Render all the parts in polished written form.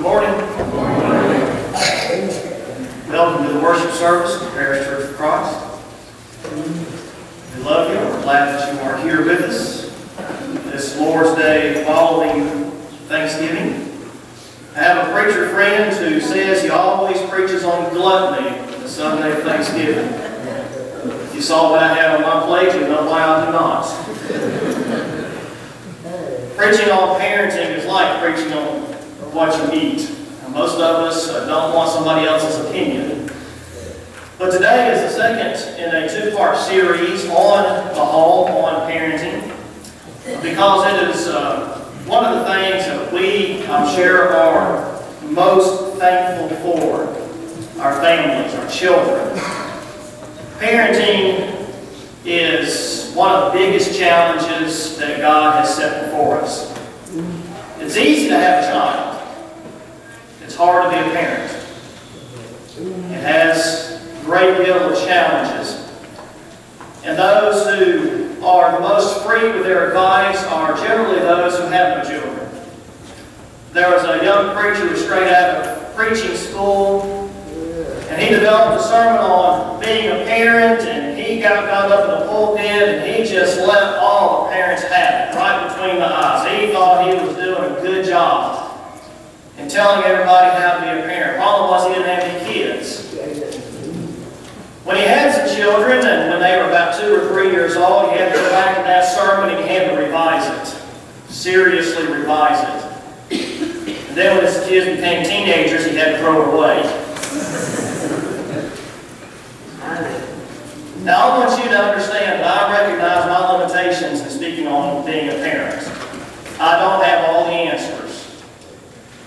Good morning. Good morning. Welcome to the worship service of Parish Church of Christ. We love you. We're glad that you are here with us this Lord's Day following Thanksgiving. I have a preacher friend who says he always preaches on gluttony the Sunday of Thanksgiving. If you saw what I had on my plate, you know why I do not. Preaching on parenting is like preaching on what you eat. Most of us don't want somebody else's opinion. But today is the second in a two-part series on the home, on parenting, because it is one of the things that we, I'm sure, are most thankful for, our families, our children. Parenting is one of the biggest challenges that God has set before us. It's easy to have a child. It's hard to be a parent. It has a great deal of challenges. And those who are the most free with their advice are generally those who have no children. There was a young preacher who was straight out of preaching school, and he developed a sermon on being a parent, and he got up in the pulpit, and he just let all the parents have it, right between the eyes. He thought he was doing a good job in telling everybody how to be a parent. Problem was he didn't have any kids. When he had some children, and when they were about 2 or 3 years old, he had to go back to that sermon and he had to revise it. Seriously revise it. And then when his kids became teenagers, he had to throw it away. Now, I want you to understand that I recognize my limitations in speaking on being a parent. I don't have all the answers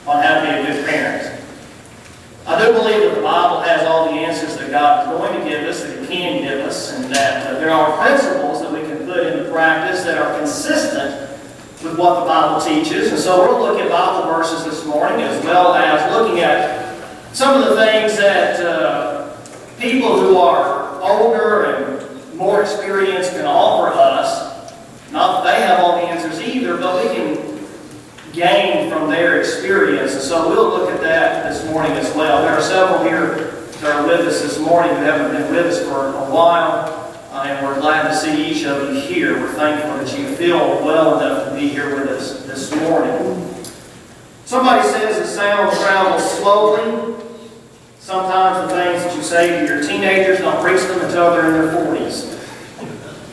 on how to be a good parent. I do believe that the Bible has all the answers that God is going to give us, that He can give us, and that there are principles that we can put into practice that are consistent with what the Bible teaches. And so we'll look at Bible verses this morning, as well as looking at some of the things that people who are older and more experienced can offer us. Not that they have all the answers either, but we can gain from their experience. And so we'll look at that this morning as well. There are several here that are with us this morning who haven't been with us for a while, and we're glad to see each of you here. We're thankful that you feel well enough to be here with us this morning. Somebody says that sound travels slowly. Sometimes the things that you say to your teenagers don't reach them until they're in their 40s.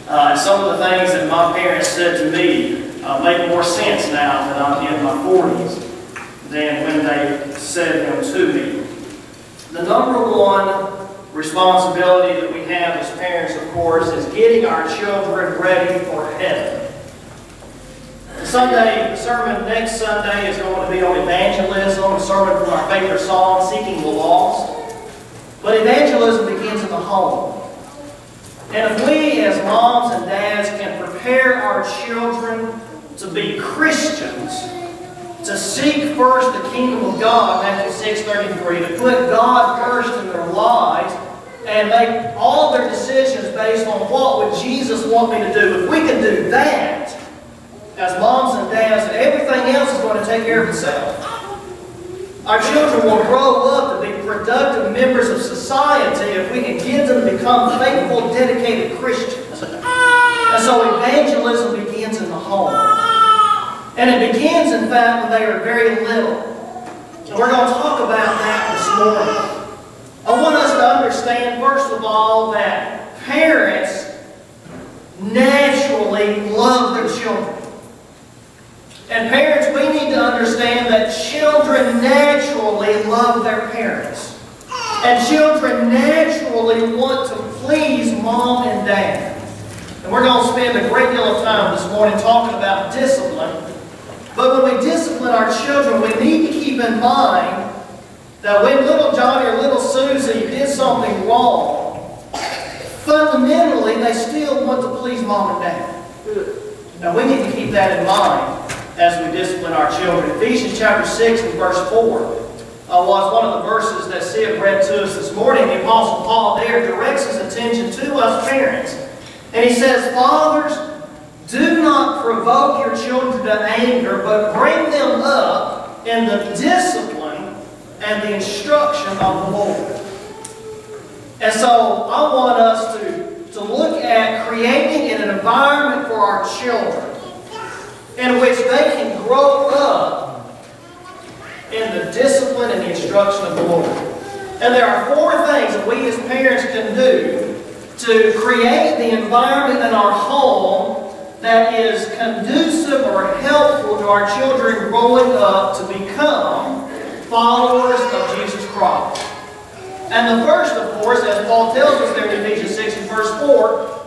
And some of the things that my parents said to me make more sense now that I'm in my 40s than when they said them to me. The number one responsibility that we have as parents, of course, is getting our children ready for heaven. The sermon next Sunday is going to be on evangelism, a sermon from our favorite song, Seeking the Lost. But evangelism begins in the home. And if we as moms and dads can prepare our children to be Christians, to seek first the kingdom of God, Matthew 6:33, to put God first in their lives and make all their decisions based on what would Jesus want me to do. If we can do that, as moms and dads, everything else is going to take care of itself. Our children will grow up to be productive members of society if we can get them to become faithful, dedicated Christians. And so evangelism begins in the home. And it begins, in fact, when they are very little. And we're going to talk about that this morning. I want us to understand, first of all, that parents naturally love their children. And parents, we need to understand that children naturally love their parents. And children naturally want to please mom and dad. And we're going to spend a great deal of time this morning talking about discipline. But when we discipline our children, we need to keep in mind that when little Johnny or little Susie did something wrong, fundamentally they still want to please mom and dad. Now we need to keep that in mind as we discipline our children. Ephesians chapter 6 and verse 4 was one of the verses that Sid read to us this morning. The Apostle Paul there directs his attention to us parents. And he says, "Fathers, do not provoke your children to anger, but bring them up in the discipline and the instruction of the Lord. And so I want us to look at creating an environment for our children in which they can grow up in the discipline and the instruction of the Lord. And there are 4 things that we as parents can do to create the environment in our home that is conducive or helpful to our children growing up to become followers of Jesus Christ. And the first, of course, as Paul tells us there in Ephesians 6 and verse 4,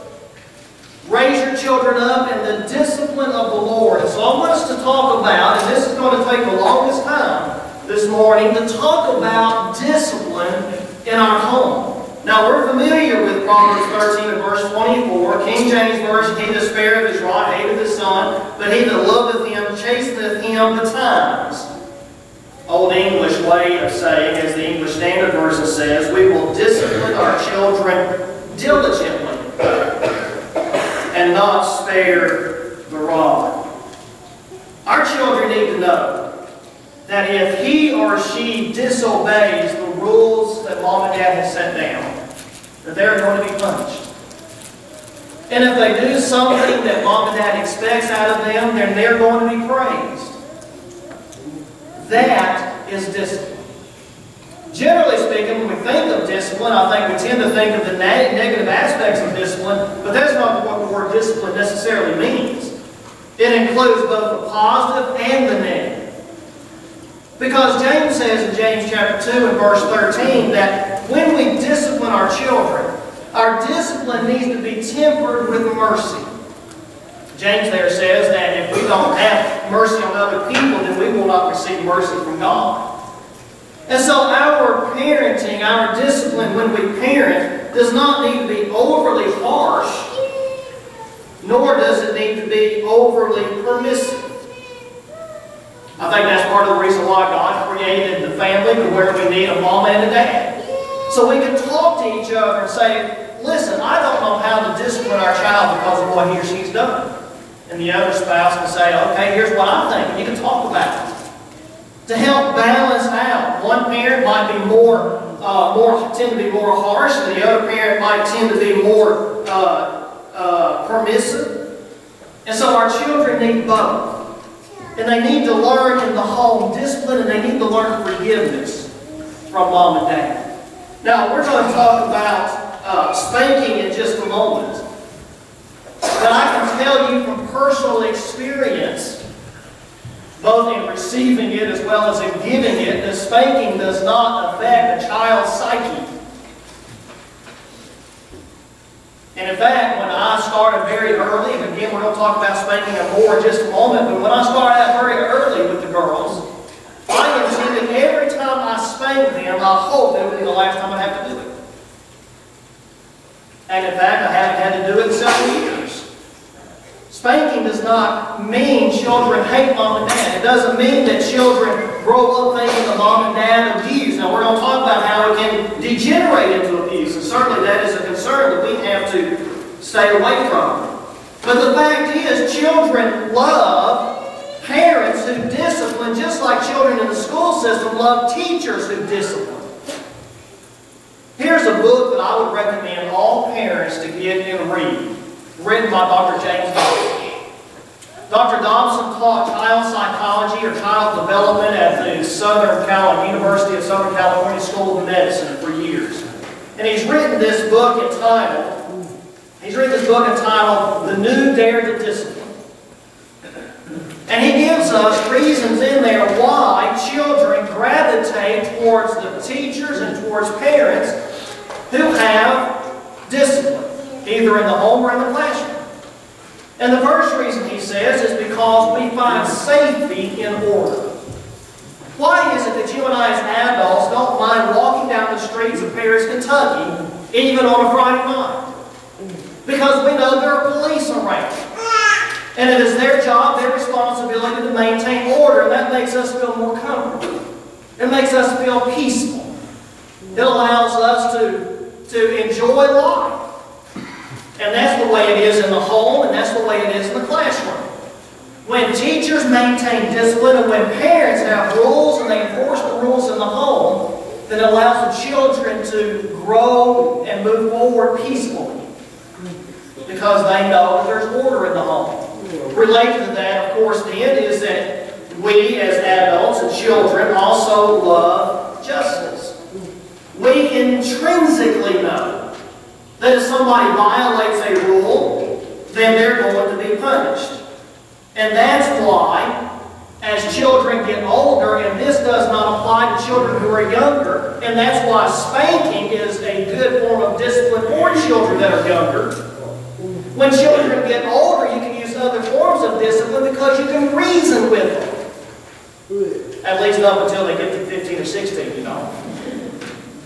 raise your children up in the discipline of the Lord. And so I want us to talk about, and this is going to take the longest time this morning, to talk about discipline in our home. Now, we're familiar with Proverbs 13 and verse 24. King James Version, he that spareth his rod hateth his son, but he that loveth him chasteneth him betimes. Old English way of saying, as the English Standard Version says, we will discipline our children diligently and not spare the rod. Our children need to know that if he or she disobeys the rules that mom and dad have set down, that they're going to be punished. And if they do something that mom and dad expects out of them, then they're going to be praised. That is discipline. Generally speaking, when we think of discipline, I think we tend to think of the negative aspects of discipline, but that's not what the word discipline necessarily means. It includes both the positive and the negative. Because James says in James chapter 2 and verse 13 that when we discipline our children, our discipline needs to be tempered with mercy. James there says that if we don't have mercy on other people, then we will not receive mercy from God. And so our parenting, our discipline when we parent, does not need to be overly harsh, nor does it need to be overly permissive. I think that's part of the reason why God created the family to where we need a mom and a dad. So we can talk to each other and say, listen, I don't know how to discipline our child because of what he or she's done. And the other spouse can say, okay, here's what I think. And you can talk about it. To help balance out. One parent might be tend to be more harsh, and the other parent might tend to be more permissive. And so our children need both. And they need to learn in the home discipline, and they need to learn forgiveness from mom and dad. Now, we're going to talk about spanking in just a moment. But I can tell you from personal experience, both in receiving it as well as in giving it, that spanking does not affect a child's psyche. And in fact, when I started very early, and again we're going to talk about spanking more in just a moment, but when I started out very early with the girls, I intended every time I spanked them, I hoped it would be the last time I have to do it. And in fact, I haven't had to do it in several years. Spanking does not mean children hate mom and dad. It doesn't mean that children grow up thinking the mom and dad abuse. Now we're going to talk about how it can degenerate into abuse, and certainly that is a concern that we have to stay away from. But the fact is, children love parents who discipline, just like children in the school system love teachers who discipline. Here's a book that I would recommend all parents to get and read, written by Dr. James Dobson. Dr. Dobson taught child psychology or child development at the University of Southern California School of Medicine for years. And he's written this book entitled, The New Dare to Discipline. And he gives us reasons in there why children gravitate towards the teachers and towards parents who have discipline, either in the home or in the classroom. And the first reason, he says, is because we find safety in order. Why is it that you and I as adults don't mind walking down the streets of Paris, Kentucky, even on a Friday night? Because we know there are police around. And it is their job, their responsibility to maintain order, and that makes us feel more comfortable. It makes us feel peaceful. It allows us to enjoy life. And that's the way it is in the home, and that's the way it is in the classroom. When teachers maintain discipline and when parents have rules and they enforce the rules in the home, then it allows the children to grow and move forward peacefully because they know that there's order in the home. Related to that, of course, then is that we as adults and children also love justice. We intrinsically know that if somebody violates a rule, then they're going to be punished. And that's why, as children get older, and this does not apply to children who are younger, and that's why spanking is a good form of discipline for children that are younger. When children get older, you can use other forms of discipline because you can reason with them. At least up until they get to 15 or 16, you know.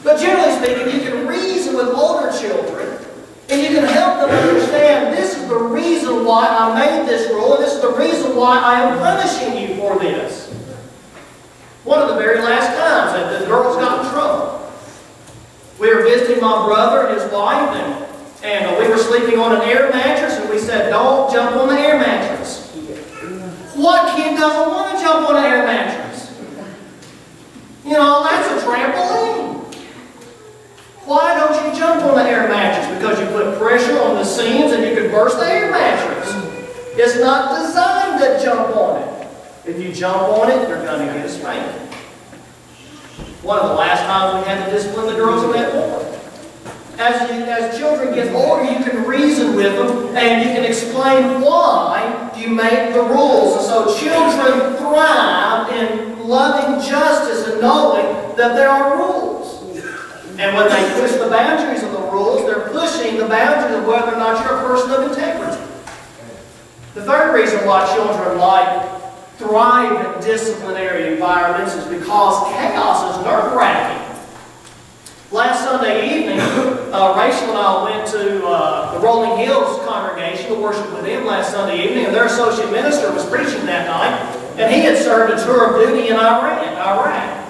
But generally speaking, you can reason with older children, and you can help them understand this is the reason why I made this rule, and this is the reason why I am punishing you for this. One of the very last times that the girls got in trouble, we were visiting my brother and his wife, and we were sleeping on an air mattress, and we said, don't jump on the air mattress. What kid doesn't want to jump on an air mattress? You know, that's a trampoline. Why don't you jump on the air mattress? Because you put pressure on the seams and you could burst the air mattress. It's not designed to jump on it. If you jump on it, you're going to get a spanking. One of the last times we had to discipline the girls in that war. As children get older, you can reason with them and you can explain why you make the rules. And so children thrive in loving justice and knowing that there are rules. And when they push the boundaries of the rules, they're pushing the boundaries of whether or not you're a person of integrity. The third reason why children thrive in disciplinary environments is because chaos is nerve-wracking. Last Sunday evening, Rachel and I went to the Rolling Hills congregation to worship with them last Sunday evening, and their associate minister was preaching that night, and he had served a tour of duty in Iraq.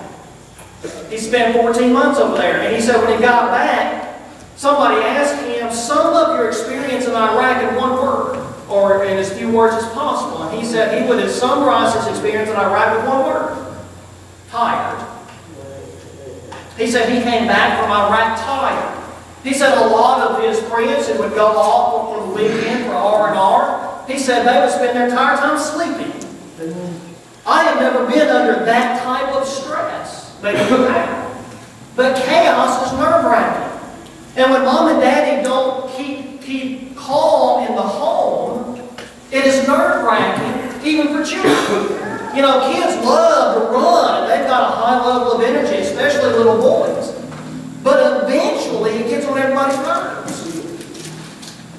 He spent 14 months over there, and he said when he got back, somebody asked him, sum up your experience in Iraq in one word, or in as few words as possible. And he said he would have summarized his experience in Iraq with one word: tired. He said he came back from Iraq tired. He said a lot of his friends who would go off for the weekend for R&R, he said they would spend their entire time sleeping. I have never been under that type of stress. Maybe you have. But chaos is nerve-wracking. And when mom and daddy don't keep calm in the home, it is nerve-wracking even for children. You know, kids love to run, and they've got a high level of energy, especially little boys. But eventually, it gets on everybody's nerves.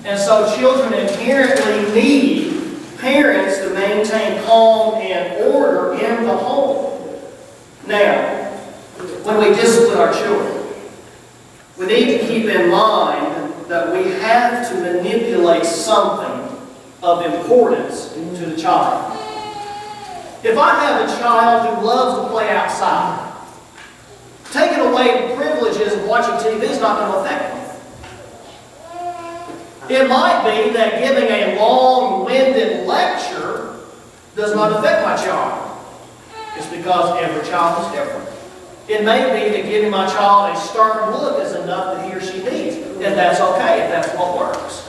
And so children inherently need parents to maintain calm and order in the home. Now, when we discipline our children, we need to keep in mind that we have to manipulate something of importance to the child. If I have a child who loves to play outside, taking away the privileges of watching TV is not going to affect them. It might be that giving a long-winded lecture does not affect my child. It's because every child is different. It may be that giving my child a stern look is enough that he or she needs, and that's okay if that's what works.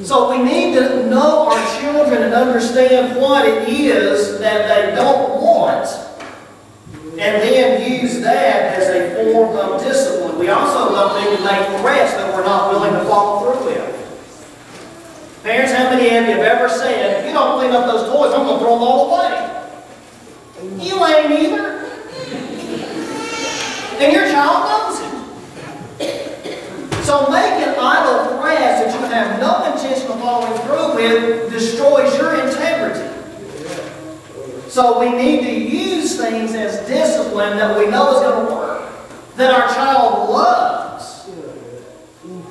So we need to know our children and understand what it is that they don't want, and then use that as a form of discipline. We also don't need to make threats that we're not willing to follow through with. Parents, how many of you have ever said, if you don't clean up those toys, I'm going to throw them all away? You ain't either. And your child knows it. So making idle threats that you have no intention of following through with destroys your integrity. So we need to use things as discipline that we know is going to work, that our child loves.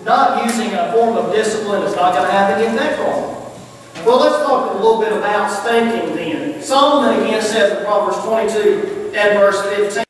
Not using a form of discipline that's not going to have any effect on them. Well, let's talk a little bit about spanking then. Solomon again says in Proverbs 22 and verse 15,